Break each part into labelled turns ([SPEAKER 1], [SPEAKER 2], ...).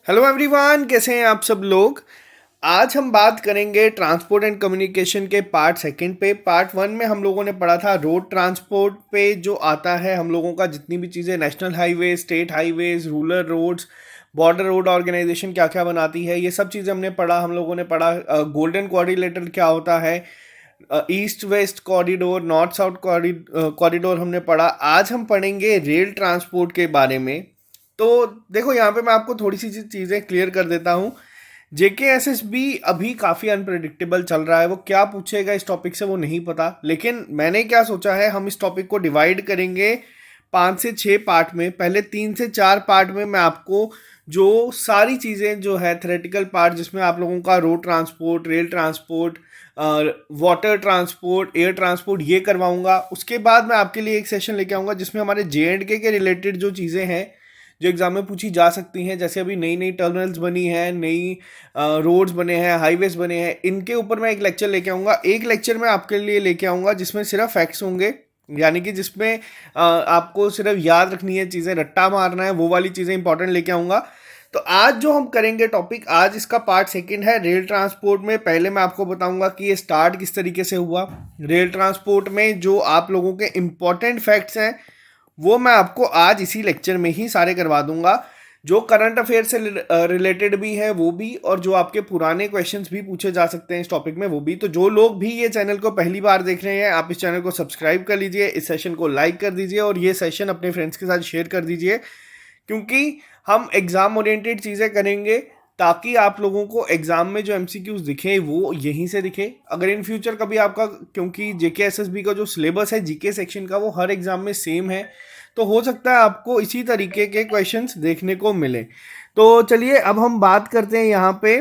[SPEAKER 1] Hello everyone, कैसे हैं आप सब लोग। आज हम बात करेंगे ट्रांसपोर्ट एंड कम्युनिकेशन के पार्ट सेकंड पे। पार्ट वन में हम लोगों ने पढ़ा था रोड ट्रांसपोर्ट पे जो आता है हम लोगों का, जितनी भी चीज़ें national highway, state highways, rural roads, border road organisation क्या क्या बनाती है, ये सब चीज़ें हमने पढ़ा। हम लोगों ने पढ़ा गोल्डन क्वाड्रिलेटरल क्या होता है, east west corridor, north south corridor हमने पढ़ा। आज हम पढ़ेंगे रेल ट्रांसपोर्ट के बारे में। तो देखो, यहाँ पे मैं आपको थोड़ी सी चीज़ें क्लियर कर देता हूँ। जेकेएसएसबी अभी काफ़ी अनप्रेडिक्टेबल चल रहा है। वो क्या पूछेगा इस टॉपिक से वो नहीं पता, लेकिन मैंने क्या सोचा है, हम इस टॉपिक को डिवाइड करेंगे 5 से 6 पार्ट में। पहले 3 से 4 पार्ट में मैं आपको जो सारी चीज़ें जो है थ्योरेटिकल पार्ट, जिसमें आप लोगों का road transport, rail transport, water transport, air transport, ये करवाऊंगा। उसके बाद मैं आपके लिए एक सेशन लेके आऊँगा जिसमें हमारे JNK के रिलेटेड जो चीज़ें हैं जो एग्जाम में पूछी जा सकती हैं, जैसे अभी नई नई टर्मिनल्स बनी हैं, नई रोड्स बने हैं, हाईवेज बने हैं, इनके ऊपर मैं एक लेक्चर लेके आऊँगा। एक लेक्चर मैं आपके लिए लेके आऊँगा जिसमें सिर्फ फैक्ट्स होंगे, यानी कि जिसमें आपको सिर्फ याद रखनी है चीज़ें, रट्टा मारना है, वो वाली चीज़ें इंपॉर्टेंट लेके आऊँगा। तो आज जो हम करेंगे टॉपिक, आज इसका पार्ट सेकंड है रेल ट्रांसपोर्ट में। पहले मैं आपको बताऊंगा कि ये स्टार्ट किस तरीके से हुआ। रेल ट्रांसपोर्ट में जो आप लोगों के इंपॉर्टेंट फैक्ट्स हैं वो मैं आपको आज इसी लेक्चर में ही सारे करवा दूंगा। जो करंट अफेयर से रिलेटेड भी है वो भी, और जो आपके पुराने क्वेश्चंस भी पूछे जा सकते हैं इस टॉपिक में वो भी। तो जो लोग भी ये चैनल को पहली बार देख रहे हैं, आप इस चैनल को सब्सक्राइब कर लीजिए, इस सेशन को लाइक कर दीजिए और ये सेशन अपने फ्रेंड्स के साथ शेयर कर दीजिए, क्योंकि हम एग्ज़ाम ओरिएंटेड चीज़ें करेंगे ताकि आप लोगों को एग्ज़ाम में जो MCQs दिखे वो यहीं से दिखे। अगर इन फ्यूचर कभी आपका, क्योंकि JKSSB का जो सिलेबस है जीके सेक्शन का वो हर एग्ज़ाम में सेम है, तो हो सकता है आपको इसी तरीके के क्वेश्चंस देखने को मिले। तो चलिए अब हम बात करते हैं यहाँ पे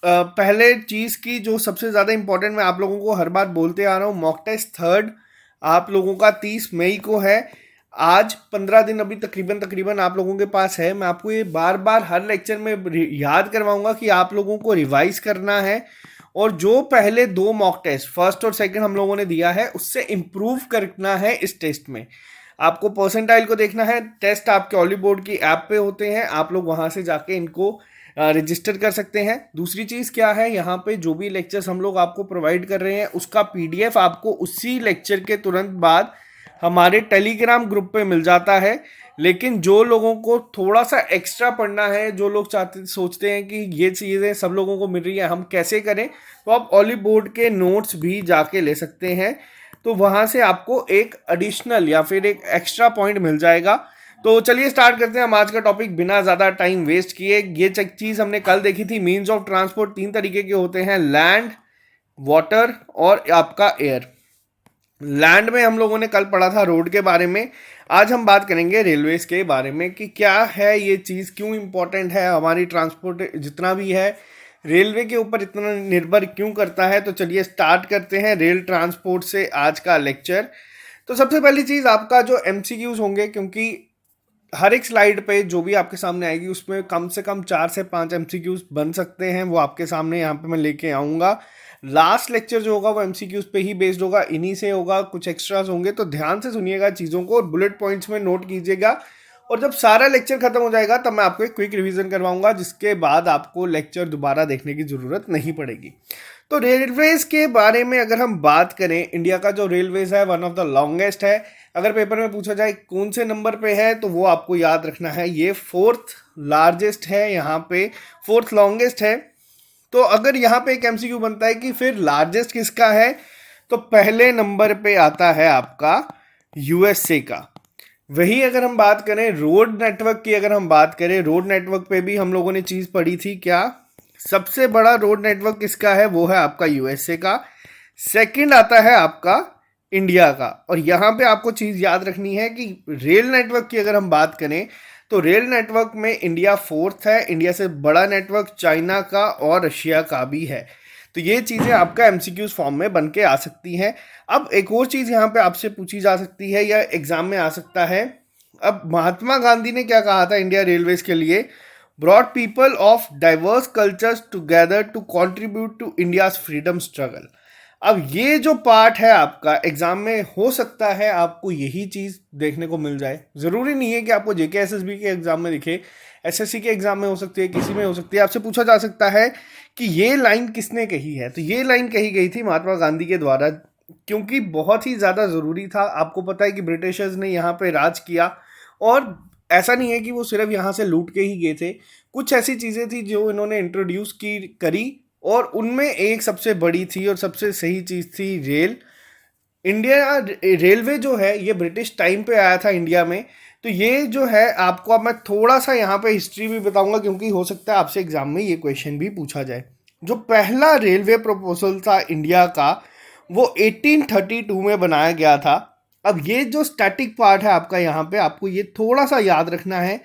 [SPEAKER 1] पहले चीज़ की जो सबसे ज़्यादा इंपॉर्टेंट मैं आप लोगों को हर बार बोलते आ रहा हूँ। मॉक टेस्ट थर्ड आप लोगों का 30 मई को है। आज 15 दिन अभी तकरीबन आप लोगों के पास है। मैं आपको ये बार बार हर लेक्चर में याद करवाऊंगा कि आप लोगों को रिवाइज करना है, और जो पहले 2 मॉक टेस्ट फर्स्ट और सेकंड हम लोगों ने दिया है उससे इम्प्रूव करना है। इस टेस्ट में आपको परसेंटाइल को देखना है। टेस्ट आपके ऑली बोर्ड की ऐप पे होते हैं, आप लोग वहाँ से जाके इनको रजिस्टर कर सकते हैं। दूसरी चीज़ क्या है, यहाँ पे जो भी लेक्चर्स हम लोग आपको प्रोवाइड कर रहे हैं उसका PDF आपको उसी लेक्चर के तुरंत बाद हमारे टेलीग्राम ग्रुप पे मिल जाता है। लेकिन जो लोगों को थोड़ा सा एक्स्ट्रा पढ़ना है, जो लोग सोचते हैं कि ये चीज़ें सब लोगों को मिल रही है, हम कैसे करें, तो आप ऑली बोर्ड के नोट्स भी जाके ले सकते हैं। तो वहाँ से आपको एक एडिशनल या फिर एक एक्स्ट्रा पॉइंट मिल जाएगा। तो चलिए स्टार्ट करते हैं हम आज का टॉपिक बिना ज़्यादा टाइम वेस्ट किए। ये चीज़ हमने कल देखी थी। मीन्स ऑफ ट्रांसपोर्ट 3 तरीके के होते हैं, लैंड, वाटर और आपका एयर। लैंड में हम लोगों ने कल पढ़ा था रोड के बारे में। आज हम बात करेंगे रेलवेज के बारे में कि क्या है ये चीज़, क्यों इंपॉर्टेंट है, हमारी ट्रांसपोर्ट जितना भी है रेलवे के ऊपर इतना निर्भर क्यों करता है। तो चलिए स्टार्ट करते हैं रेल ट्रांसपोर्ट से आज का लेक्चर। तो सबसे पहली चीज़ आपका जो MCQs होंगे, क्योंकि हर एक स्लाइड पे जो भी आपके सामने आएगी उसमें कम से कम 4 से 5 MCQs बन सकते हैं, वो आपके सामने यहाँ पे मैं लेके आऊँगा। लास्ट लेक्चर जो होगा वो MCQs पे ही बेस्ड होगा, इन्हीं से होगा, कुछ एक्स्ट्राज होंगे। तो ध्यान से सुनिएगा चीज़ों को और बुलेट पॉइंट्स में नोट कीजिएगा। और जब सारा लेक्चर खत्म हो जाएगा तब मैं आपको एक क्विक रिवीजन करवाऊंगा, जिसके बाद आपको लेक्चर दोबारा देखने की ज़रूरत नहीं पड़ेगी। तो रेलवेज के बारे में अगर हम बात करें, इंडिया का जो रेलवेज है वन ऑफ द लॉन्गेस्ट है। अगर पेपर में पूछा जाए कौन से नंबर पे है, तो वो आपको याद रखना है, ये 4th लार्जेस्ट है, यहाँ पे 4th लॉन्गेस्ट है। तो अगर यहाँ पे एक MCQ बनता है कि फिर लार्जेस्ट किसका है, तो पहले नंबर पे आता है आपका USA का। वही अगर हम बात करें रोड नेटवर्क की, अगर हम बात करें रोड नेटवर्क पे भी हम लोगों ने चीज़ पढ़ी थी, क्या सबसे बड़ा रोड नेटवर्क किसका है, वो है आपका USA का। सेकंड आता है आपका इंडिया का। और यहाँ पे आपको चीज़ याद रखनी है कि रेल नेटवर्क की अगर हम बात करें तो रेल नेटवर्क में इंडिया 4th है। इंडिया से बड़ा नेटवर्क चाइना का और रशिया का भी है। तो ये चीज़ें आपका MCQs फॉर्म में बन के आ सकती हैं। अब एक और चीज़ यहाँ पे आपसे पूछी जा सकती है या एग्जाम में आ सकता है। अब महात्मा गांधी ने क्या कहा था इंडिया रेलवेज के लिए, brought people of diverse cultures together to contribute to India's freedom struggle. अब ये जो पार्ट है आपका एग्जाम में, हो सकता है आपको यही चीज़ देखने को मिल जाए। ज़रूरी नहीं है कि आपको जेके एसएसबी के एग्जाम में दिखे, एसएससी के एग्जाम में हो सकती है, किसी में हो सकती है। आपसे पूछा जा सकता है कि ये लाइन किसने कही है, तो ये लाइन कही गई थी महात्मा गांधी के द्वारा, क्योंकि बहुत ही ज़्यादा ज़रूरी था। आपको पता है कि ब्रिटिशर्स ने यहाँ पे राज किया, और ऐसा नहीं है कि वो सिर्फ यहाँ से लूट के ही गए थे। कुछ ऐसी चीज़ें थी जो इन्होंने इंट्रोड्यूस की करी, और उनमें एक सबसे बड़ी थी और सबसे सही चीज़ थी रेल। इंडिया रेलवे जो है ये ब्रिटिश टाइम पे आया था इंडिया में। तो ये जो है आपको अब मैं थोड़ा सा यहाँ पे हिस्ट्री भी बताऊंगा, क्योंकि हो सकता है आपसे एग्जाम में ये क्वेश्चन भी पूछा जाए। जो पहला रेलवे प्रपोजल था इंडिया का, वो 1832 में बनाया गया था। अब ये जो स्टैटिक पार्ट है आपका, यहाँ पे आपको ये थोड़ा सा याद रखना है।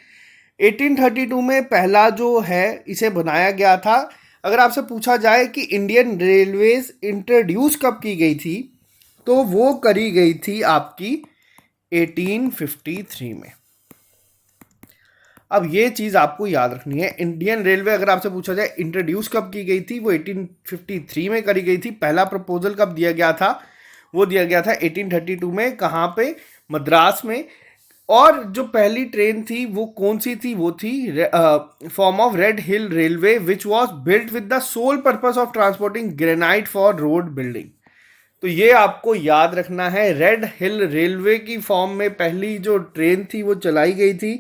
[SPEAKER 1] 1832 में पहला जो है इसे बनाया गया था। अगर आपसे पूछा जाए कि इंडियन रेलवेज इंट्रोड्यूस कब की गई थी, तो वो करी गई थी आपकी 1853 में। अब ये चीज़ आपको याद रखनी है, इंडियन रेलवे अगर आपसे पूछा जाए इंट्रोड्यूस कब की गई थी, वो 1853 में करी गई थी। पहला प्रपोजल कब दिया गया था, वो दिया गया था 1832 में। कहाँ पे? मद्रास में। और जो पहली ट्रेन थी वो कौन सी थी, वो थी form of red hill railway, which was built with the sole purpose of transporting granite for road building. तो ये आपको याद रखना है, रेड हिल रेलवे की फॉर्म में पहली जो ट्रेन थी वो चलाई गई थी।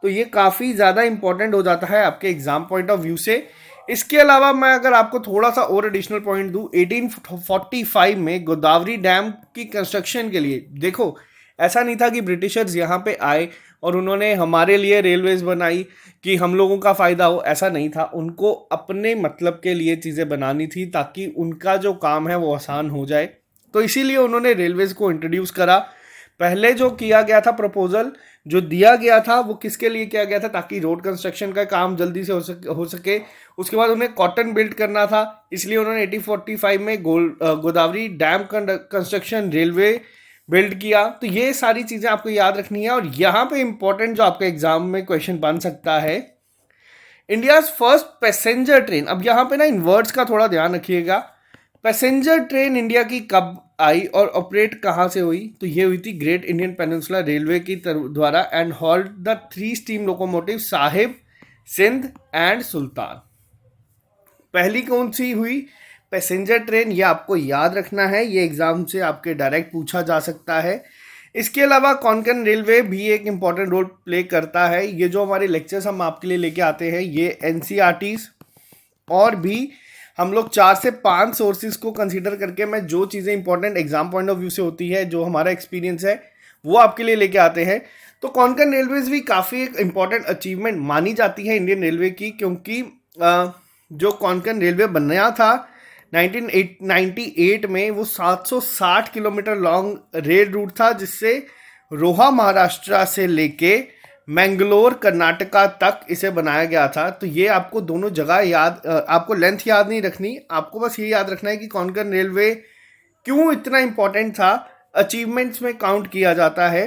[SPEAKER 1] तो ये काफ़ी ज़्यादा इंपॉर्टेंट हो जाता है आपके एग्जाम पॉइंट ऑफ व्यू से। इसके अलावा मैं अगर आपको थोड़ा सा और एडिशनल पॉइंट दूं, 1845 में गोदावरी डैम की कंस्ट्रक्शन के लिए, देखो ऐसा नहीं था कि ब्रिटिशर्स यहाँ पे आए और उन्होंने हमारे लिए रेलवेज बनाई कि हम लोगों का फ़ायदा हो, ऐसा नहीं था। उनको अपने मतलब के लिए चीज़ें बनानी थी ताकि उनका जो काम है वो आसान हो जाए। तो इसीलिए उन्होंने रेलवेज को इंट्रोड्यूस करा। पहले जो किया गया था प्रपोजल जो दिया गया था, वो किसके लिए किया गया था, ताकि रोड कंस्ट्रक्शन का काम जल्दी से हो सके। उसके बाद उन्हें कॉटन बिल्ड करना था, इसलिए उन्होंने 1845 में Godavari dam construction railway build किया। तो ये सारी चीज़ें आपको याद रखनी है। और यहाँ पे इंपॉर्टेंट जो आपके एग्जाम में क्वेश्चन बन सकता है, इंडियाज फर्स्ट पैसेंजर ट्रेन। अब यहाँ पे ना इन वर्ड्स का थोड़ा ध्यान रखिएगा। पैसेंजर ट्रेन इंडिया की कब आई और ऑपरेट कहाँ से हुई, तो ये हुई थी ग्रेट इंडियन पेनिनसुला रेलवे की द्वारा, and hauled the 3 steam locomotive Sahib, Sindh and Sultan. पहली कौन सी हुई पैसेंजर ट्रेन, ये आपको याद रखना है, ये एग्जाम से आपके डायरेक्ट पूछा जा सकता है। इसके अलावा कोंकण रेलवे भी एक इम्पॉर्टेंट रोल प्ले करता है। ये जो हमारे लेक्चर्स हम आपके लिए लेके आते हैं, ये एनसीईआरटीज और भी हम लोग 4 से 5 सोर्सेज को कंसीडर करके, मैं जो चीज़ें important exam point of view से होती है, जो हमारा एक्सपीरियंस है, वो आपके लिए लेके आते हैं। तो कोंकण रेलवेज भी काफ़ी एक इम्पॉर्टेंट अचीवमेंट मानी जाती है इंडियन रेलवे की, क्योंकि जो कोंकण रेलवे बनया था 1998 में, वो 760 किलोमीटर लॉन्ग रेल रूट था, जिससे रोहा महाराष्ट्र से लेके मैंगलोर कर्नाटका तक इसे बनाया गया था। तो ये आपको दोनों जगह याद, आपको लेंथ याद नहीं रखनी, आपको बस ये याद रखना है कि कोंकण रेलवे क्यों इतना इम्पोर्टेंट था, अचीवमेंट्स में काउंट किया जाता है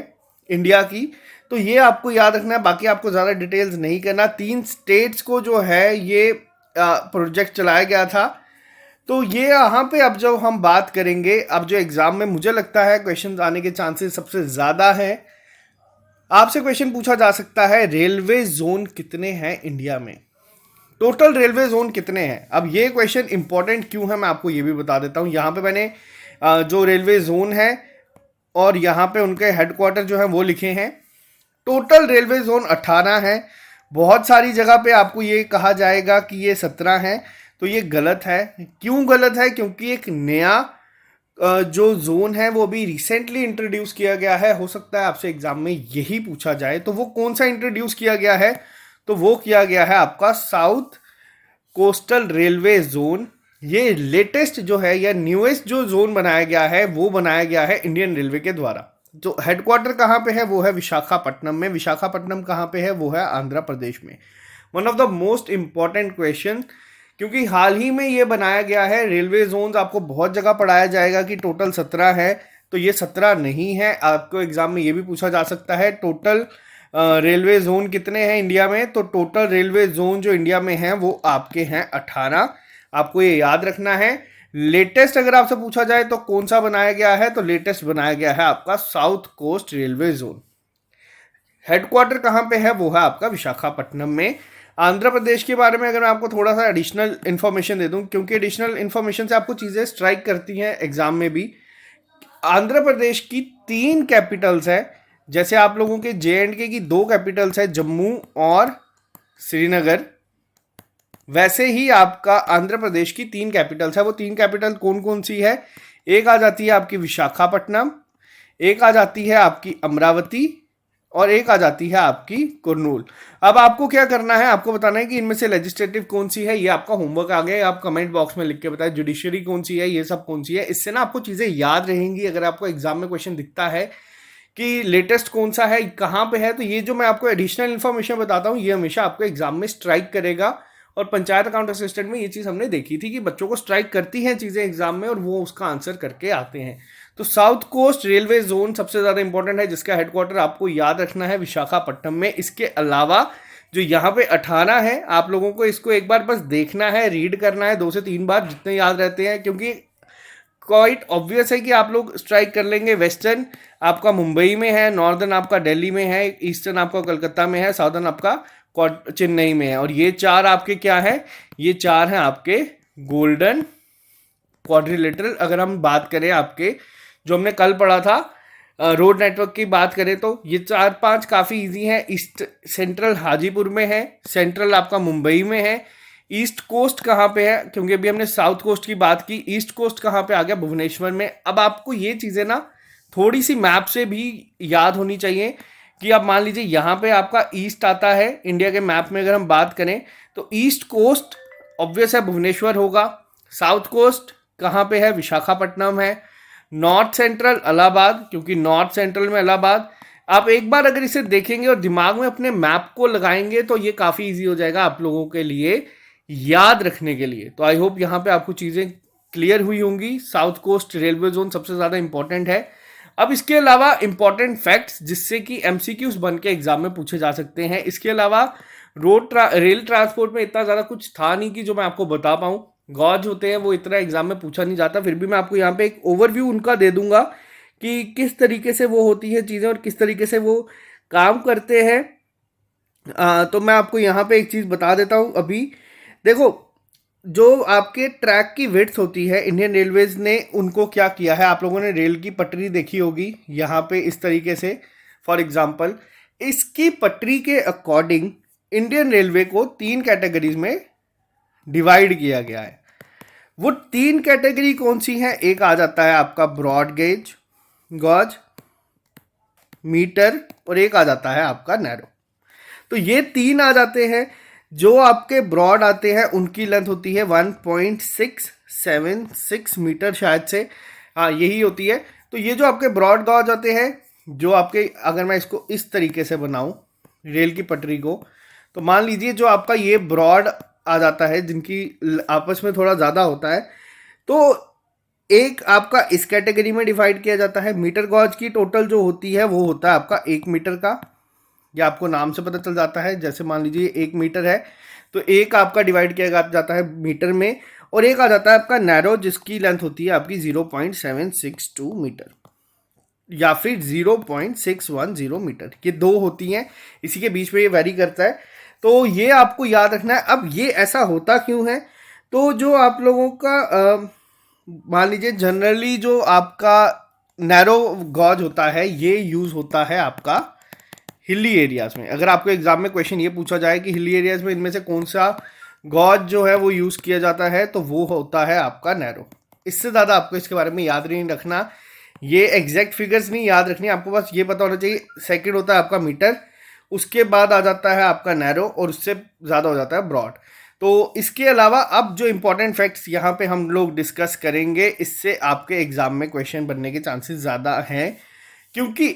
[SPEAKER 1] इंडिया की। तो ये आपको याद रखना है, बाकी आपको ज़्यादा डिटेल्स नहीं करना। 3 स्टेट्स को जो है ये प्रोजेक्ट चलाया गया था। तो ये यहाँ पे अब जब हम बात करेंगे, अब जो एग्ज़ाम में मुझे लगता है क्वेश्चन आने के चांसेस सबसे ज़्यादा हैं, आपसे क्वेश्चन पूछा जा सकता है रेलवे जोन कितने हैं इंडिया में, टोटल रेलवे जोन कितने हैं। अब ये क्वेश्चन इंपॉर्टेंट क्यों है मैं आपको ये भी बता देता हूँ। यहाँ पे मैंने जो रेलवे जोन है और यहाँ पे उनके हेडक्वार्टर जो है वो लिखे हैं। टोटल रेलवे जोन 18 है। बहुत सारी जगह पे आपको ये कहा जाएगा कि ये 17 है, तो ये गलत है। क्यों गलत है? क्योंकि एक नया जो जोन है वो भी रिसेंटली इंट्रोड्यूस किया गया है। हो सकता है आपसे एग्जाम में यही पूछा जाए, तो वो कौन सा इंट्रोड्यूस किया गया है, तो वो किया गया है आपका साउथ कोस्टल रेलवे जोन। ये लेटेस्ट जो है या न्यूएस्ट जो जोन बनाया गया है, वो बनाया गया है इंडियन रेलवे के द्वारा। जो हेडक्वार्टर कहाँ पे है, वो है विशाखापट्टनम में। विशाखापट्टनम कहाँ पे है, वो है आंध्र प्रदेश में। One of the most important question, क्योंकि हाल ही में ये बनाया गया है। रेलवे जोन्स आपको बहुत जगह पढ़ाया जाएगा कि टोटल 17 है, तो ये 17 नहीं है। आपको एग्जाम में ये भी पूछा जा सकता है टोटल रेलवे जोन कितने हैं इंडिया में, तो टोटल रेलवे जोन जो इंडिया में हैं वो आपके हैं 18। आपको ये याद रखना है। लेटेस्ट अगर आपसे पूछा जाए तो कौन सा बनाया गया है, तो लेटेस्ट बनाया गया है आपका south coast railway zone. Headquarter कहाँ पे है, वो है आपका विशाखापट्टनम में। आंध्र प्रदेश के बारे में अगर मैं आपको थोड़ा सा एडिशनल इन्फॉर्मेशन दे दूं, क्योंकि एडिशनल इन्फॉर्मेशन से आपको चीज़ें स्ट्राइक करती हैं एग्जाम में भी। आंध्र प्रदेश की 3 कैपिटल्स है, जैसे आप लोगों के J&K की 2 कैपिटल्स है, जम्मू और श्रीनगर, वैसे ही आपका आंध्र प्रदेश की 3 कैपिटल्स है। वो 3 कैपिटल कौन कौन सी है, एक आ जाती है आपकी विशाखापट्टनम, एक आ जाती है आपकी अमरावती, और एक आ जाती है आपकी कुरनूल। अब आपको क्या करना है, आपको बताना है कि इनमें से लेजिस्लेटिव कौन सी है। ये आपका होमवर्क आ गया, आप कमेंट बॉक्स में लिख के बताएं जुडिशरी कौन सी है, ये सब कौन सी है। इससे ना आपको चीज़ें याद रहेंगी। अगर आपको एग्जाम में क्वेश्चन दिखता है कि लेटेस्ट कौन सा है, कहाँ पे है, तो ये जो मैं आपको एडिशनल इन्फॉर्मेशन बताता हूँ ये हमेशा आपको एग्जाम में स्ट्राइक करेगा। और पंचायत अकाउंट असिस्टेंट में ये चीज़ हमने देखी थी कि बच्चों को स्ट्राइक करती हैं चीज़ें एग्जाम में और वो उसका आंसर करके आते हैं। तो साउथ कोस्ट रेलवे जोन सबसे ज़्यादा इंपॉर्टेंट है, जिसका हेडक्वार्टर आपको याद रखना है विशाखापट्टनम में। इसके अलावा जो यहाँ पे 18 है, आप लोगों को इसको एक बार बस देखना है, रीड करना है 2 से 3 बार, जितने याद रहते हैं, क्योंकि क्वाइट ऑब्वियस है कि आप लोग स्ट्राइक कर लेंगे। वेस्टर्न आपका मुंबई में है, नॉर्दर्न आपका दिल्ली में है, ईस्टर्न आपका कलकत्ता में है, साउदर्न आपका चेन्नई में है। और ये 4 आपके क्या है, ये 4 हैं आपके गोल्डन क्वाड्रिलेटरल। अगर हम बात करें आपके जो हमने कल पढ़ा था रोड नेटवर्क की बात करें, तो ये 4-5 काफ़ी इजी है। ईस्ट सेंट्रल हाजीपुर में है, सेंट्रल आपका मुंबई में है। ईस्ट कोस्ट कहाँ पे है, क्योंकि अभी हमने साउथ कोस्ट की बात की, ईस्ट कोस्ट कहाँ पे आ गया, भुवनेश्वर में। अब आपको ये चीज़ें ना थोड़ी सी मैप से भी याद होनी चाहिए कि आप मान लीजिए यहाँ पे आपका ईस्ट आता है इंडिया के मैप में। अगर हम बात करें तो ईस्ट कोस्ट ऑब्वियस है भुवनेश्वर होगा, साउथ कोस्ट कहाँ पे है, विशाखापट्टनम है, नॉर्थ सेंट्रल इलाहाबाद, क्योंकि नॉर्थ सेंट्रल में इलाहाबाद। आप एक बार अगर इसे देखेंगे और दिमाग में अपने मैप को लगाएंगे तो ये काफ़ी इजी हो जाएगा आप लोगों के लिए याद रखने के लिए। तो आई होप यहाँ पे आपको चीज़ें क्लियर हुई होंगी। साउथ कोस्ट रेलवे जोन सबसे ज़्यादा इंपॉर्टेंट है। अब इसके अलावा इंपॉर्टेंट फैक्ट्स जिससे कि एमसीक्यूज बन के एग्जाम में पूछे जा सकते हैं। इसके अलावा रेल ट्रांसपोर्ट में इतना ज़्यादा कुछ था नहीं कि जो मैं आपको बता पाऊँ। गॉज होते हैं वो इतना एग्जाम में पूछा नहीं जाता, फिर भी मैं आपको यहाँ पे एक ओवरव्यू उनका दे दूंगा कि किस तरीके से वो होती है चीज़ें और किस तरीके से वो काम करते हैं। तो मैं आपको यहाँ पे एक चीज़ बता देता हूँ अभी। देखो, जो आपके ट्रैक की विड्थ होती है, इंडियन रेलवेज ने उनको क्या किया है, आप लोगों ने रेल की पटरी देखी होगी यहाँ पे इस तरीके से। फॉर एग्जांपल, इसकी पटरी के अकॉर्डिंग इंडियन रेलवे को 3 कैटेगरीज में डिवाइड किया गया है। वो 3 कैटेगरी कौन सी है, एक आ जाता है आपका ब्रॉड गेज गॉज, मीटर, और एक आ जाता है आपका नैरो। तो ये 3 आ जाते हैं। जो आपके ब्रॉड आते हैं उनकी लेंथ होती है 1.676 मीटर शायद से, हाँ यही होती है। तो ये जो आपके ब्रॉड गॉज आते हैं, जो आपके, अगर मैं इसको इस तरीके से बनाऊं रेल की पटरी को, तो मान लीजिए जो आपका ये ब्रॉड आ जाता है जिनकी आपस में थोड़ा ज़्यादा होता है, तो एक आपका इस कैटेगरी में डिवाइड किया जाता है। मीटर गॉज की टोटल जो होती है वो होता है आपका 1 मीटर का, या आपको नाम से पता चल जाता है। जैसे मान लीजिए 1 मीटर है तो एक आपका डिवाइड किया जाता है मीटर में, और एक आ जाता है आपका नैरो जिसकी लेंथ होती है आपकी 0.762 मीटर या फिर 0.610 मीटर। ये 2 होती हैं, इसी के बीच में ये वेरी करता है। तो ये आपको याद रखना है। अब ये ऐसा होता क्यों है, तो जो आप लोगों का मान लीजिए जनरली जो आपका नैरो गॉज होता है ये यूज़ होता है आपका हिली एरियाज में। अगर आपको एग्जाम में क्वेश्चन ये पूछा जाए कि हिली एरियाज में इनमें से कौन सा गॉज जो है वो यूज़ किया जाता है, तो वो होता है आपका नैरो। इससे ज़्यादा आपको इसके बारे में याद नहीं रखना, ये एग्जैक्ट फिगर्स नहीं याद रखनी, आपको बस ये पता होना चाहिए। सेकंड होता है आपका मीटर, उसके बाद आ जाता है आपका नैरो, और उससे ज़्यादा हो जाता है ब्रॉड। तो इसके अलावा अब जो इंपॉर्टेंट फैक्ट्स यहाँ पे हम लोग डिस्कस करेंगे, इससे आपके एग्जाम में क्वेश्चन बनने के चांसेस ज़्यादा हैं, क्योंकि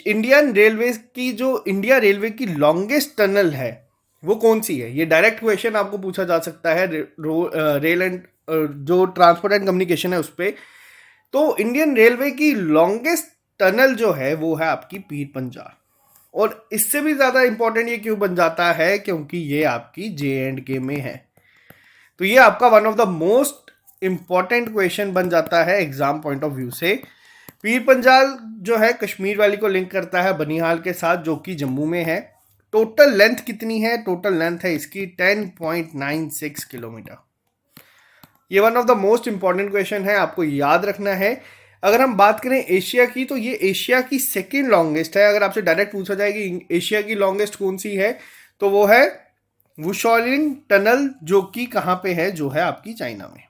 [SPEAKER 1] इंडियन रेलवे की जो इंडिया रेलवे की लॉन्गेस्ट टनल है वो कौन सी है, ये डायरेक्ट क्वेश्चन आपको पूछा जा सकता है रेल एंड जो ट्रांसपोर्ट एंड कम्युनिकेशन है उस पर। तो इंडियन रेलवे की लॉन्गेस्ट टनल जो है वो है आपकी पीर पंजाल। और इससे भी ज़्यादा इंपॉर्टेंट ये क्यों बन जाता है, क्योंकि ये आपकी J&K में है। तो ये आपका one of the most important question बन जाता है एग्जाम पॉइंट ऑफ व्यू से। पीर पंजाल जो है कश्मीर वैली को लिंक करता है बनिहाल के साथ, जो कि जम्मू में है। टोटल लेंथ कितनी है? टोटल लेंथ है इसकी 10.96 किलोमीटर। ये one of the most important question है, आपको याद रखना है। अगर हम बात करें एशिया की, तो ये एशिया की सेकेंड लॉन्गेस्ट है। अगर आपसे डायरेक्ट पूछा जाए कि एशिया की लॉन्गेस्ट कौन सी है, तो वो है वुशोलिंग टनल, जो कि कहाँ पे है? जो है आपकी चाइना में।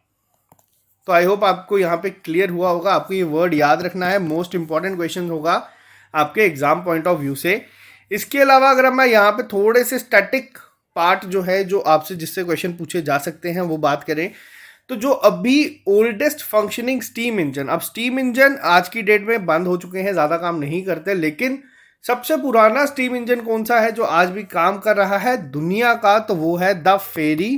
[SPEAKER 1] तो आई होप आपको यहाँ पे क्लियर हुआ होगा। आपको ये वर्ड याद रखना है, मोस्ट इंपॉर्टेंट क्वेश्चन होगा आपके एग्जाम पॉइंट ऑफ व्यू से। इसके अलावा अगर मैं यहाँ पे थोड़े से स्टैटिक पार्ट जो है, जो आपसे जिससे क्वेश्चन पूछे जा सकते हैं, वो बात करें तो जो अभी ओल्डेस्ट फंक्शनिंग स्टीम इंजन, अब स्टीम इंजन आज की डेट में बंद हो चुके हैं, ज़्यादा काम नहीं करते, लेकिन सबसे पुराना स्टीम इंजन कौन सा है जो आज भी काम कर रहा है दुनिया का? तो वो है द फेरी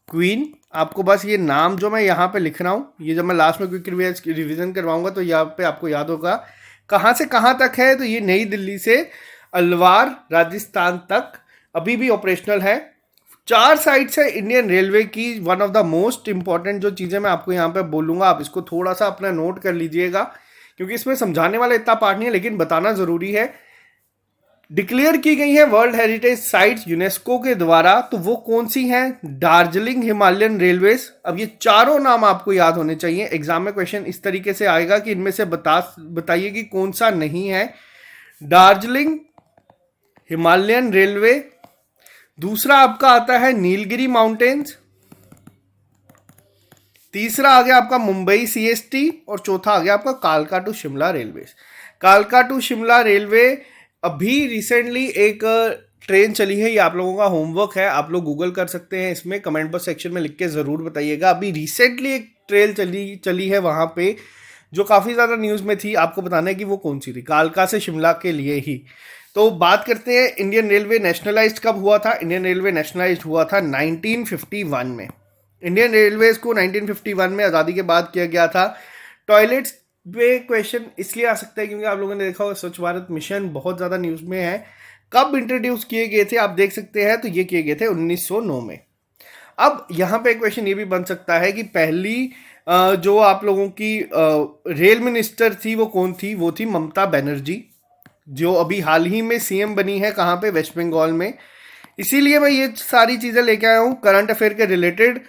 [SPEAKER 1] क्वीन। आपको बस ये नाम जो मैं यहाँ पे लिख रहा हूँ, ये जब मैं लास्ट में क्विक रिवीजन करवाऊंगा तो यहाँ पे आपको याद होगा कहाँ से कहाँ तक है। तो ये नई दिल्ली से अलवार राजस्थान तक अभी भी ऑपरेशनल है। 4 साइट्स है इंडियन रेलवे की। One of the most important जो चीज़ें मैं आपको यहाँ पे बोलूँगा, आप इसको थोड़ा सा अपना नोट कर लीजिएगा, क्योंकि इसमें समझाने वाला इतना पार्ट नहीं है, लेकिन बताना ज़रूरी है। डिक्लेयर की गई है वर्ल्ड हेरिटेज साइट्स यूनेस्को के द्वारा, तो वो कौन सी हैं? Darjeeling Himalayan railways. अब ये चारों नाम आपको याद होने चाहिए। एग्जाम में क्वेश्चन इस तरीके से आएगा कि इनमें से बताइए कि कौन सा नहीं है। दार्जिलिंग हिमालयन रेलवे, दूसरा आपका आता है नीलगिरी माउंटेन्स, तीसरा आ गया आपका मुंबई सीएसटी, और चौथा आ गया आपका कालका टू शिमला रेलवे। कालका टू शिमला रेलवे अभी रिसेंटली एक ट्रेन चली है, ये आप लोगों का होमवर्क है, आप लोग गूगल कर सकते हैं, इसमें कमेंट बॉक्स सेक्शन में लिख के ज़रूर बताइएगा। अभी रिसेंटली एक ट्रेन चली है वहाँ पे, जो काफ़ी ज़्यादा न्यूज़ में थी। आपको बताना है कि वो कौन सी थी, कालका से शिमला के लिए ही। तो बात करते हैं इंडियन रेलवे नेशनलाइज्ड कब हुआ था। इंडियन रेलवे नेशनलाइज्ड हुआ था 1951 में। इंडियन रेलवेज को 1951 में आज़ादी के बाद किया गया था। टॉयलेट्स पे क्वेश्चन इसलिए आ सकता है क्योंकि आप लोगों ने देखा होगा स्वच्छ भारत मिशन बहुत ज़्यादा न्यूज़ में है। कब इंट्रोड्यूस किए गए थे आप देख सकते हैं, तो ये किए गए थे 1909 में। अब यहाँ पे क्वेश्चन ये भी बन सकता है कि पहली जो आप लोगों की रेल मिनिस्टर थी वो कौन थी? वो थी ममता बनर्जी, जो अभी हाल ही में सीएम बनी है। कहाँ पे? वेस्ट बंगाल में। इसीलिए मैं ये सारी चीज़ें लेके आया हूँ करंट अफेयर के रिलेटेड।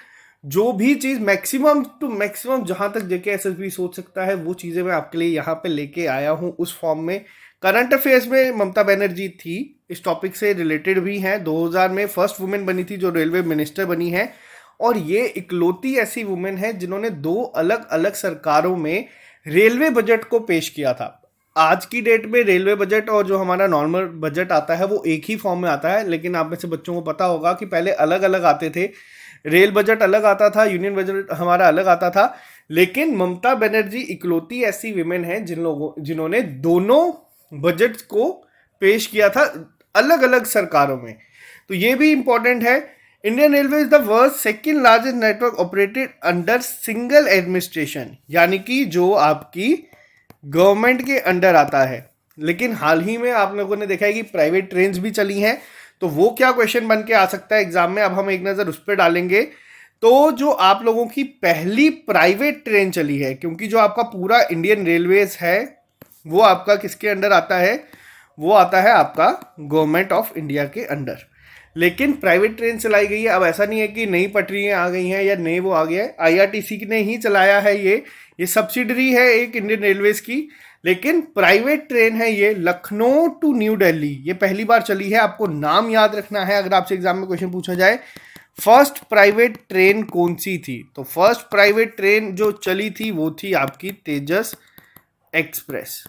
[SPEAKER 1] जो भी चीज़ मैक्सिमम टू मैक्सिमम जहाँ तक जेके एसएसबी सोच सकता है, वो चीज़ें मैं आपके लिए यहाँ पे लेके आया हूँ उस फॉर्म में। करंट अफेयर्स में ममता बनर्जी थी, इस टॉपिक से रिलेटेड भी हैं। 2000 में फर्स्ट वुमेन बनी थी जो रेलवे मिनिस्टर बनी है, और ये इकलौती ऐसी वुमेन है जिन्होंने 2 अलग अलग सरकारों में रेलवे बजट को पेश किया था। आज की डेट में रेलवे बजट और जो हमारा नॉर्मल बजट आता है वो एक ही फॉर्म में आता है, लेकिन आप में से बच्चों को पता होगा कि पहले अलग अलग आते थे। रेल बजट अलग आता था, यूनियन बजट हमारा अलग आता था। लेकिन ममता बनर्जी इकलौती ऐसी विमेन है जिन्होंने दोनों बजट को पेश किया था अलग अलग सरकारों में। तो ये भी इंपॉर्टेंट है। Indian railway is the world second largest network operated under single administration, यानी कि जो आपकी गवर्नमेंट के अंडर आता है। लेकिन हाल ही में आप लोगों ने देखा है कि प्राइवेट ट्रेन्स भी चली हैं, तो वो क्या क्वेश्चन बन के आ सकता है एग्जाम में, अब हम एक नज़र उस पर डालेंगे। तो जो आप लोगों की पहली प्राइवेट ट्रेन चली है, क्योंकि जो आपका पूरा इंडियन रेलवेज है वो आपका किसके अंडर आता है? वो आता है आपका गवर्नमेंट ऑफ इंडिया के अंडर। लेकिन प्राइवेट ट्रेन चलाई गई है। अब ऐसा नहीं है कि नई पटरियाँ आ गई हैं या नई वो आ गया है, आईआरटीसी ने ही चलाया है। ये सब्सिडरी है एक इंडियन रेलवेज की, लेकिन प्राइवेट ट्रेन है ये। लखनऊ टू न्यू दिल्ली ये पहली बार चली है। आपको नाम याद रखना है अगर आपसे एग्जाम में क्वेश्चन पूछा जाए। फर्स्ट प्राइवेट ट्रेन कौन सी थी? तो फर्स्ट प्राइवेट ट्रेन जो चली थी वो थी आपकी तेजस एक्सप्रेस।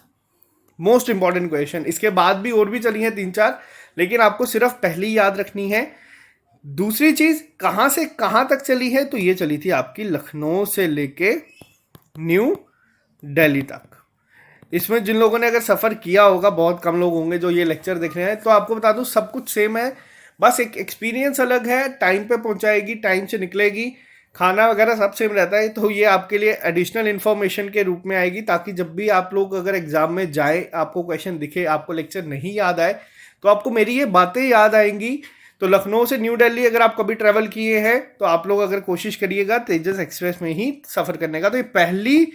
[SPEAKER 1] Most important question. इसके बाद भी और भी चली हैं 3-4, लेकिन आपको सिर्फ पहली याद रखनी है। दूसरी चीज, कहां से कहां तक चली है? तो ये चली थी आपकी लखनऊ से लेके न्यू दिल्ली तक। इसमें जिन लोगों ने अगर सफ़र किया होगा, बहुत कम लोग होंगे जो ये लेक्चर देख रहे हैं, तो आपको बता दूं सब कुछ सेम है, बस एक एक्सपीरियंस अलग है। टाइम पे पहुंचाएगी, टाइम से निकलेगी, खाना वगैरह सब सेम रहता है। तो ये आपके लिए एडिशनल इन्फॉर्मेशन के रूप में आएगी, ताकि जब भी आप लोग अगर एग्जाम में जाए, आपको क्वेश्चन दिखे, आपको लेक्चर नहीं याद आए, तो आपको मेरी ये बातें याद आएंगी, तो लखनऊ से न्यू दिल्ली अगर आप कभी ट्रैवल किए हैं तो आप लोग अगर कोशिश करिएगा तेजस एक्सप्रेस में ही सफ़र करने का। तो ये पहली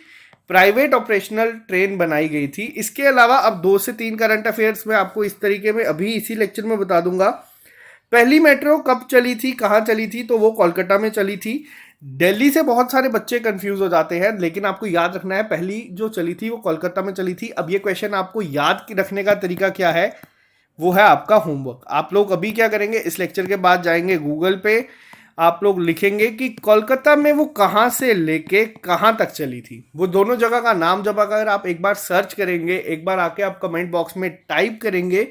[SPEAKER 1] प्राइवेट ऑपरेशनल ट्रेन बनाई गई थी। इसके अलावा अब 2 से 3 करंट अफेयर्स में आपको इस तरीके में अभी इसी लेक्चर में बता दूंगा। पहली मेट्रो कब चली थी, कहाँ चली थी, तो वो कोलकाता में चली थी। दिल्ली से बहुत सारे बच्चे कंफ्यूज हो जाते हैं, लेकिन आपको याद रखना है पहली जो चली थी वो कोलकाता में चली थी। अब ये क्वेश्चन आपको याद रखने का तरीका क्या है, वो है आपका होमवर्क। आप लोग अभी क्या करेंगे, इस लेक्चर के बाद जाएंगे गूगल पे, आप लोग लिखेंगे कि कोलकाता में वो कहाँ से लेके कहाँ तक चली थी। वो दोनों जगह का नाम जब अगर आप एक बार सर्च करेंगे, एक बार आके आप कमेंट बॉक्स में टाइप करेंगे,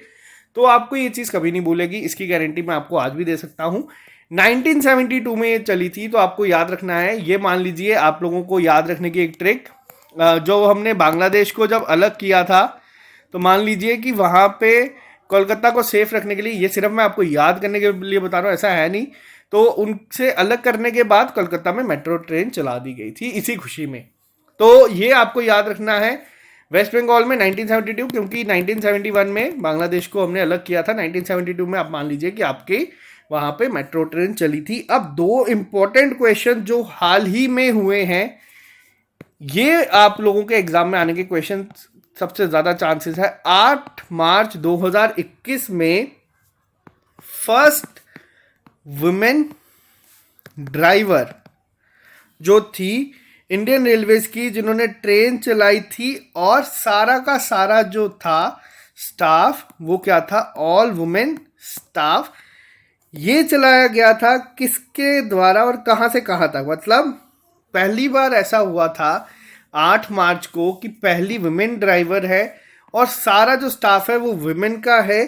[SPEAKER 1] तो आपको ये चीज़ कभी नहीं भूलेगी। इसकी गारंटी मैं आपको आज भी दे सकता हूँ। 1972 में ये चली थी, तो आपको याद रखना है। ये मान लीजिए आप लोगों को याद रखने की एक ट्रिक, जो हमने बांग्लादेश को जब अलग किया था, तो मान लीजिए कि वहाँ पे कोलकाता को सेफ रखने के लिए, ये सिर्फ मैं आपको याद करने के लिए बता रहा हूँ, ऐसा है नहीं, तो उनसे अलग करने के बाद कोलकाता में मेट्रो ट्रेन चला दी गई थी इसी खुशी में। तो ये आपको याद रखना है। वेस्ट बंगाल में 1972, क्योंकि 1971 में बांग्लादेश को हमने अलग किया था, 1972 में आप मान लीजिए कि आपके वहाँ पे मेट्रो ट्रेन चली थी। अब 2 इंपॉर्टेंट क्वेश्चन जो हाल ही में हुए हैं, ये आप लोगों के एग्जाम में आने के क्वेश्चन सबसे ज़्यादा चांसेस है। 8 मार्च 2021 में फर्स्ट वुमेन ड्राइवर जो थी इंडियन रेलवेज की, जिन्होंने ट्रेन चलाई थी, और सारा का सारा जो था स्टाफ वो क्या था, ऑल वुमेन स्टाफ। ये चलाया गया था किसके द्वारा और कहाँ से कहाँ तक, मतलब पहली बार ऐसा हुआ था 8 मार्च को कि पहली वुमेन ड्राइवर है और सारा जो स्टाफ है वो वुमेन का है।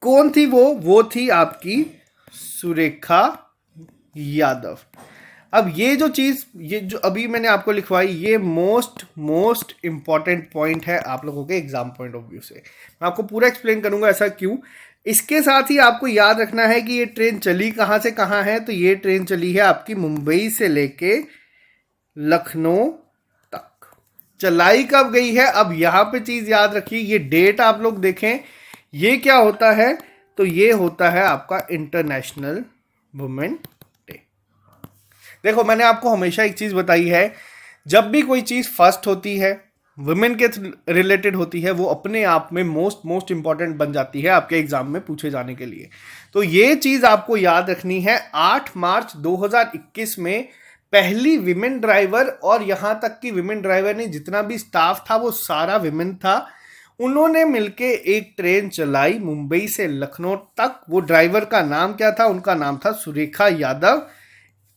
[SPEAKER 1] कौन थी वो थी आपकी सुरेखा यादव। अब ये जो चीज़, ये जो अभी मैंने आपको लिखवाई, ये मोस्ट इंपॉर्टेंट पॉइंट है आप लोगों के एग्जाम पॉइंट ऑफ व्यू से। मैं आपको पूरा एक्सप्लेन करूंगा ऐसा क्यों। इसके साथ ही आपको याद रखना है कि ये ट्रेन चली कहाँ से कहाँ है। तो ये ट्रेन चली है आपकी मुंबई से लेके लखनऊ तक। चलाई कब गई है, अब यहाँ पे चीज़ याद रखिए, ये डेट आप लोग देखें, ये क्या होता है, तो ये होता है आपका इंटरनेशनल वुमेन डे। देखो मैंने आपको हमेशा एक चीज़ बताई है, जब भी कोई चीज़ फर्स्ट होती है, वुमेन के रिलेटेड होती है, वो अपने आप में मोस्ट इंपॉर्टेंट बन जाती है आपके एग्जाम में पूछे जाने के लिए। तो ये चीज़ आपको याद रखनी है। 8 मार्च 2021 में पहली विमेन ड्राइवर, और यहाँ तक कि विमेन ड्राइवर ने जितना भी स्टाफ था वो सारा विमेन था, उन्होंने मिलके एक ट्रेन चलाई मुंबई से लखनऊ तक। वो ड्राइवर का नाम क्या था, उनका नाम था सुरेखा यादव।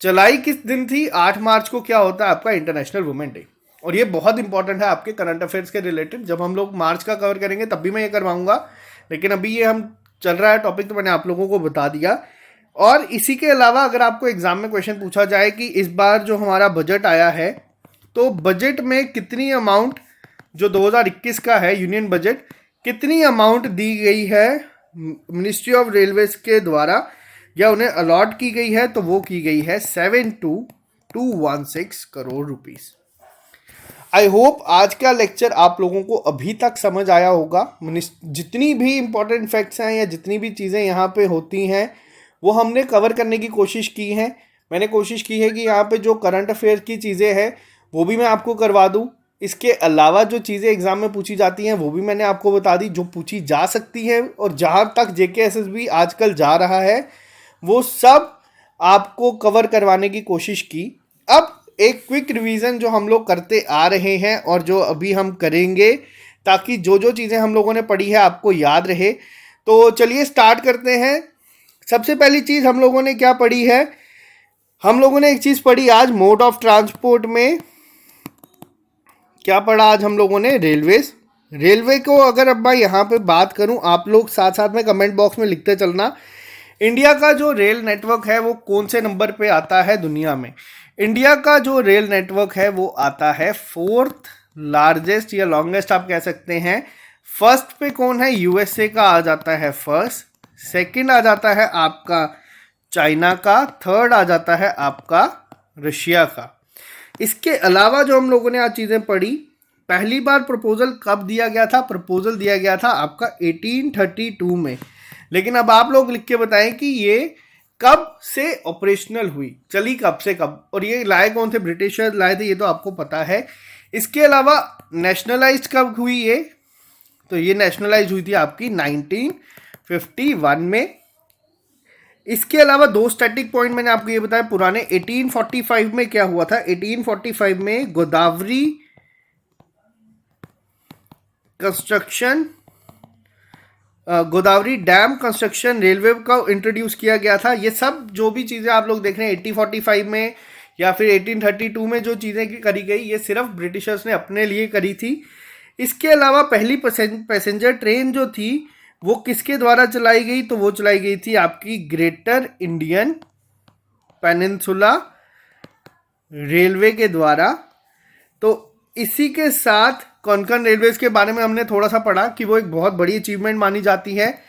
[SPEAKER 1] चलाई किस दिन थी, 8 मार्च को। क्या होता है आपका इंटरनेशनल वुमेन डे, और ये बहुत इंपॉर्टेंट है आपके करंट अफेयर्स के रिलेटेड। जब हम लोग मार्च का कवर करेंगे तब भी मैं ये करवाऊंगा, लेकिन अभी ये हम चल रहा है टॉपिक तो मैंने आप लोगों को बता दिया। और इसी के अलावा अगर आपको एग्जाम में क्वेश्चन पूछा जाए कि इस बार जो हमारा बजट आया है, तो बजट में कितनी अमाउंट, जो 2021 का है यूनियन बजट, कितनी अमाउंट दी गई है मिनिस्ट्री ऑफ रेलवेज के द्वारा या उन्हें अलॉट की गई है, तो वो की गई है 72,216 करोड़ रुपीस। आई होप आज का लेक्चर आप लोगों को अभी तक समझ आया होगा। जितनी भी इंपॉर्टेंट फैक्ट्स हैं या जितनी भी चीज़ें यहाँ पे होती हैं वो हमने कवर करने की कोशिश की है। मैंने कोशिश की है कि यहाँ पे जो करंट अफेयर की चीज़ें हैं वो भी मैं आपको करवा दूँ। इसके अलावा जो चीज़ें एग्ज़ाम में पूछी जाती हैं वो भी मैंने आपको बता दी, जो पूछी जा सकती है। और जहाँ तक JKSSB आजकल जा रहा है वो सब आपको कवर करवाने की कोशिश की। अब एक क्विक रिवीजन जो हम लोग करते आ रहे हैं और जो अभी हम करेंगे, ताकि जो जो चीज़ें हम लोगों ने पढ़ी है आपको याद रहे। तो चलिए स्टार्ट करते हैं। सबसे पहली चीज़ हम लोगों ने क्या पढ़ी है, हम लोगों ने एक चीज़ पढ़ी आज मोड ऑफ ट्रांसपोर्ट में। क्या पढ़ा आज हम लोगों ने, रेलवे को अगर अब मैं यहाँ पे बात करूँ, आप लोग साथ साथ में कमेंट बॉक्स में लिखते चलना। इंडिया का जो रेल नेटवर्क है वो कौन से नंबर पे आता है दुनिया में। इंडिया का जो रेल नेटवर्क है वो आता है 4th लार्जेस्ट या लॉन्गेस्ट आप कह सकते हैं। फर्स्ट पे कौन है, USA का आ जाता है फर्स्ट, सेकंड आ जाता है आपका चाइना का, थर्ड आ जाता है आपका रशिया का। इसके अलावा जो हम लोगों ने आज चीज़ें पढ़ी, पहली बार प्रपोजल कब दिया गया था, प्रपोजल दिया गया था आपका 1832 में, लेकिन अब आप लोग लिख के बताएं कि ये कब से ऑपरेशनल हुई, चली कब से कब, और ये लाए कौन थे, ब्रिटिशर्स लाए थे, ये तो आपको पता है। इसके अलावा नेशनलाइज कब हुई ये, तो ये नेशनलाइज हुई थी आपकी 1951 में। इसके अलावा दो स्टैटिक पॉइंट मैंने आपको ये बताया पुराने। 1845 में क्या हुआ था, 1845 में Godavari construction, Godavari dam construction railway का इंट्रोड्यूस किया गया था। ये सब जो भी चीज़ें आप लोग देख रहे हैं 1845 में या फिर 1832 में जो चीज़ें करी गई, ये सिर्फ ब्रिटिशर्स ने अपने लिए करी थी। इसके अलावा पहली पैसेंजर ट्रेन जो थी वो किसके द्वारा चलाई गई, तो वो चलाई गई थी आपकी ग्रेटर इंडियन पेनिनसुला रेलवे के द्वारा। तो इसी के साथ कोंकण रेलवेज के बारे में हमने थोड़ा सा पढ़ा कि वो एक बहुत बड़ी अचीवमेंट मानी जाती है।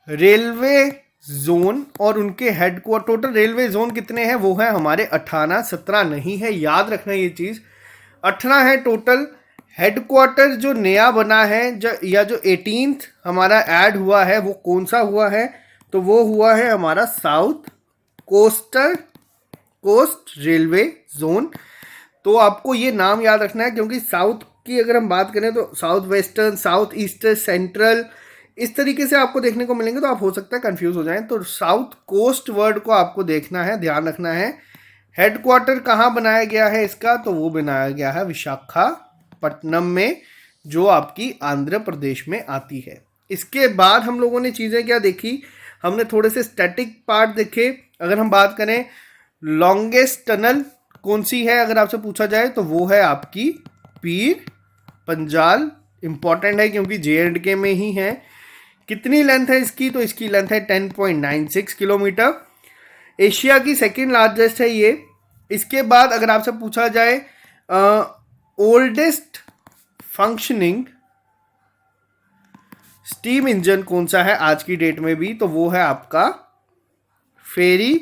[SPEAKER 1] रेलवे जोन और उनके हेडक्वार्टर, टोटल रेलवे जोन कितने हैं, वो है हमारे 18, 17 नहीं है, याद रखना ये चीज़, 18 है टोटल। हेडक्वार्टर जो नया बना है या जो 18th हमारा ऐड हुआ है वो कौन सा हुआ है, तो वो हुआ है हमारा साउथ कोस्ट रेलवे जोन। तो आपको ये नाम याद रखना है क्योंकि साउथ की अगर हम बात करें तो south western, south eastern, central, इस तरीके से आपको देखने को मिलेंगे, तो आप हो सकता है कंफ्यूज हो जाएं। तो साउथ कोस्ट वर्ड को आपको देखना है, ध्यान रखना है। हेडक्वार्टर कहाँ बनाया गया है इसका, तो वो बनाया गया है विशाखापट्टनम में, जो आपकी आंध्र प्रदेश में आती है। इसके बाद हम लोगों ने चीज़ें क्या देखी, हमने थोड़े से स्टैटिक पार्ट देखे। अगर हम बात करें लॉन्गेस्ट टनल कौन सी है अगर आपसे पूछा जाए, तो वो है आपकी पीर पंजाल। इंपॉर्टेंट है क्योंकि JNK में ही है। कितनी लेंथ है इसकी, तो इसकी लेंथ है 10.96 किलोमीटर। एशिया की सेकेंड लार्जेस्ट है ये। इसके बाद अगर आपसे पूछा जाए ओल्डेस्ट फंक्शनिंग स्टीम इंजन कौन सा है आज की डेट में भी, तो वो है आपका फेरी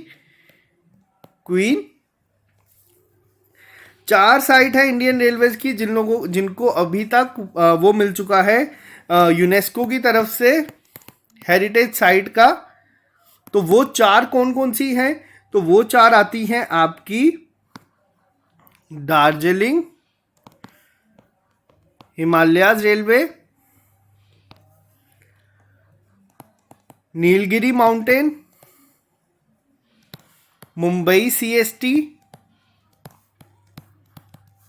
[SPEAKER 1] क्वीन। 4 साइट है इंडियन रेलवेज की जिनको अभी तक वो मिल चुका है यूनेस्को की तरफ से हेरिटेज साइट का। तो वो 4 कौन कौन सी हैं, तो वो 4 आती हैं आपकी Darjeeling Himalayas railway, Nilgiri mountain, Mumbai CST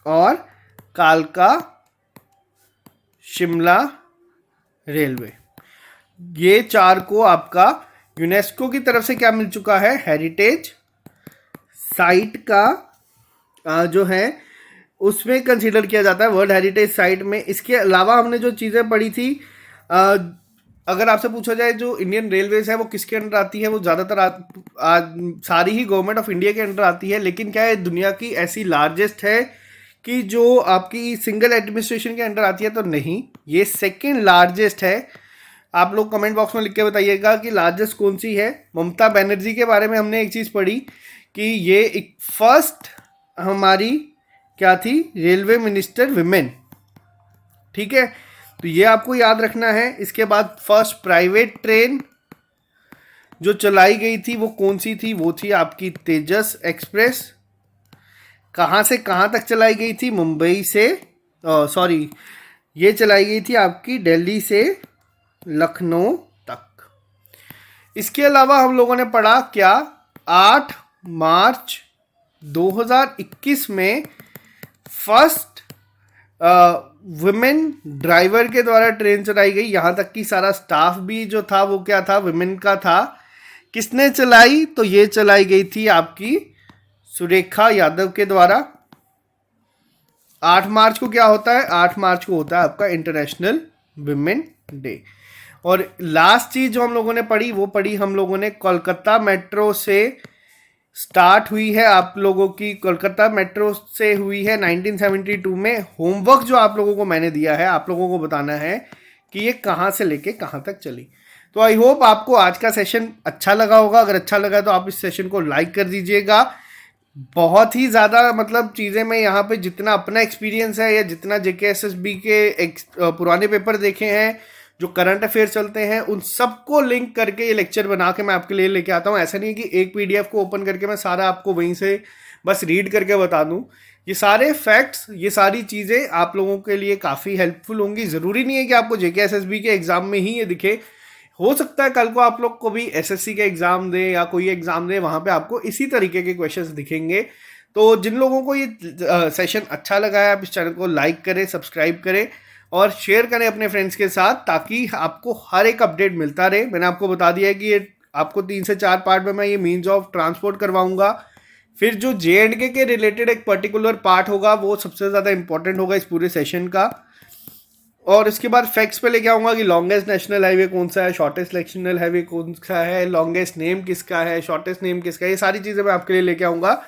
[SPEAKER 1] और कालका शिमला रेलवे। ये 4 को आपका यूनेस्को की तरफ से क्या मिल चुका है, हेरिटेज साइट का जो है उसमें कंसीडर किया जाता है वर्ल्ड हेरिटेज साइट में। इसके अलावा हमने जो चीज़ें पढ़ी थी, अगर आपसे पूछा जाए जो इंडियन रेलवेज है वो किसके अंडर आती है, वो ज़्यादातर सारी ही गवर्नमेंट ऑफ इंडिया के अंडर आती है। लेकिन क्या है, दुनिया की ऐसी लार्जेस्ट है कि जो आपकी सिंगल एडमिनिस्ट्रेशन के अंडर आती है, तो नहीं, ये सेकेंड लार्जेस्ट है। आप लोग कमेंट बॉक्स में लिख के बताइएगा कि लार्जेस्ट कौन सी है। ममता बनर्जी के बारे में हमने एक चीज़ पढ़ी कि ये एक फर्स्ट हमारी क्या थी, रेलवे मिनिस्टर विमेन, ठीक है, तो ये आपको याद रखना है। इसके बाद फर्स्ट प्राइवेट ट्रेन जो चलाई गई थी वो कौन सी थी, वो थी आपकी तेजस एक्सप्रेस। कहाँ से कहाँ तक चलाई गई थी, मुंबई से ये चलाई गई थी आपकी दिल्ली से लखनऊ तक। इसके अलावा हम लोगों ने पढ़ा क्या, 8 मार्च 2021 में फर्स्ट वुमेन ड्राइवर के द्वारा ट्रेन चलाई गई। यहाँ तक कि सारा स्टाफ भी जो था वो क्या था, वुमेन का था। किसने चलाई, तो ये चलाई गई थी आपकी सुरेखा यादव के द्वारा। 8 मार्च को क्या होता है, 8 मार्च को होता है आपका इंटरनेशनल वुमेन डे। और लास्ट चीज जो हम लोगों ने पढ़ी वो पढ़ी हम लोगों ने कोलकाता मेट्रो से स्टार्ट हुई है आप लोगों की, कोलकाता मेट्रो से हुई है 1972 में। होमवर्क जो आप लोगों को मैंने दिया है, आप लोगों को बताना है कि ये कहाँ से लेके कहाँ तक चली। तो आई होप आपको आज का सेशन अच्छा लगा होगा। अगर अच्छा लगा तो आप इस सेशन को लाइक कर दीजिएगा। बहुत ही ज़्यादा मतलब चीज़ें मैं यहाँ पे जितना अपना एक्सपीरियंस है या जितना JKSSB के पुराने पेपर देखे हैं जो करंट अफेयर चलते हैं उन सबको लिंक करके ये लेक्चर बना के मैं आपके लिए लेके आता हूँ। ऐसा नहीं है कि एक पीडीएफ को ओपन करके मैं सारा आपको वहीं से बस रीड करके बता दूँ। ये सारे फैक्ट्स, ये सारी चीज़ें आप लोगों के लिए काफ़ी हेल्पफुल होंगी। ज़रूरी नहीं है कि आपको जेके एसएसबी के एग्ज़ाम में ही ये दिखे, हो सकता है कल को आप लोग को भी एसएससी के एग्ज़ाम दे या कोई एग्ज़ाम दे, वहाँ पे आपको इसी तरीके के क्वेश्चंस दिखेंगे। तो जिन लोगों को ये सेशन अच्छा लगा है, आप इस चैनल को लाइक करें, सब्सक्राइब करें और शेयर करें अपने फ्रेंड्स के साथ, ताकि आपको हर एक अपडेट मिलता रहे। मैंने आपको बता दिया है कि ये आपको 3 से 4 पार्ट में मैं ये मीन्स ऑफ ट्रांसपोर्ट करवाऊंगा। फिर जो JNK के रिलेटेड एक पर्टिकुलर पार्ट होगा वो सबसे ज़्यादा इंपॉर्टेंट होगा इस पूरे सेशन का। और इसके बाद फैक्ट्स पे लेके आऊँगा कि लॉन्गेस्ट नेशनल हाईवे कौन सा है, शॉर्टेस्ट नेशनल हाईवे कौन सा है, लॉन्गेस्ट नेम किसका है, शॉर्टेस्ट नेम किसका है, ये सारी चीज़ें मैं आपके लिए लेके आऊँगा।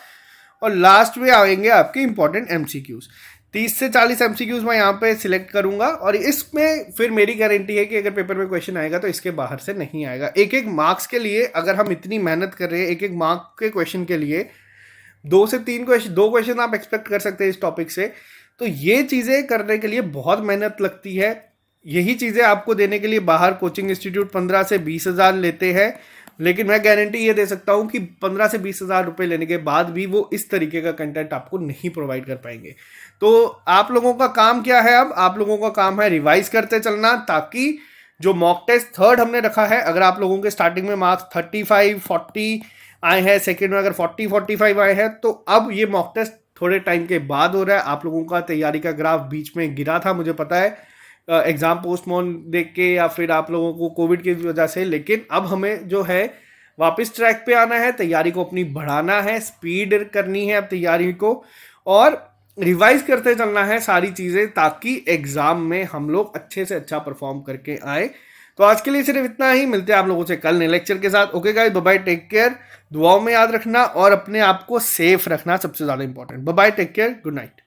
[SPEAKER 1] और लास्ट में आएंगे आपके इंपॉर्टेंट MCQs। 30 से 40 MCQs मैं यहाँ पे सिलेक्ट करूँगा और इसमें फिर मेरी गारंटी है कि अगर पेपर में क्वेश्चन आएगा तो इसके बाहर से नहीं आएगा। एक एक मार्क्स के लिए अगर हम इतनी मेहनत कर रहे हैं, एक एक मार्क के क्वेश्चन के लिए 2 से 3 क्वेश्चन, 2 क्वेश्चन आप एक्सपेक्ट कर सकते हैं इस टॉपिक से। तो ये चीज़ें करने के लिए बहुत मेहनत लगती है। यही चीज़ें आपको देने के लिए बाहर कोचिंग इंस्टीट्यूट 15 से 20 हज़ार लेते हैं, लेकिन मैं गारंटी ये दे सकता हूँ कि 15 से 20 हज़ार रुपये लेने के बाद भी वो इस तरीके का कंटेंट आपको नहीं प्रोवाइड कर पाएंगे। तो आप लोगों का काम क्या है, अब आप लोगों का काम है रिवाइज करते चलना, ताकि जो मॉक टेस्ट थर्ड हमने रखा है, अगर आप लोगों के स्टार्टिंग में मार्क्स 35-40 आए हैं, सेकेंड में अगर 40-45 आए हैं, तो अब ये मॉक टेस्ट थोड़े टाइम के बाद हो रहा है। आप लोगों का तैयारी का ग्राफ बीच में गिरा था, मुझे पता है, एग्ज़ाम पोस्टपोन देख के या फिर आप लोगों को कोविड की वजह से, लेकिन अब हमें जो है वापस ट्रैक पे आना है, तैयारी को अपनी बढ़ाना है, स्पीड करनी है अब तैयारी को, और रिवाइज करते चलना है सारी चीज़ें, ताकि एग्ज़ाम में हम लोग अच्छे से अच्छा परफॉर्म करके आए। तो आज के लिए सिर्फ इतना ही, मिलते हैं आप लोगों से कल नए लेक्चर के साथ। Okay guys, bye bye, take care. दुआओं में याद रखना और अपने आप को सेफ रखना सबसे ज़्यादा important. Bye bye, take care, good night.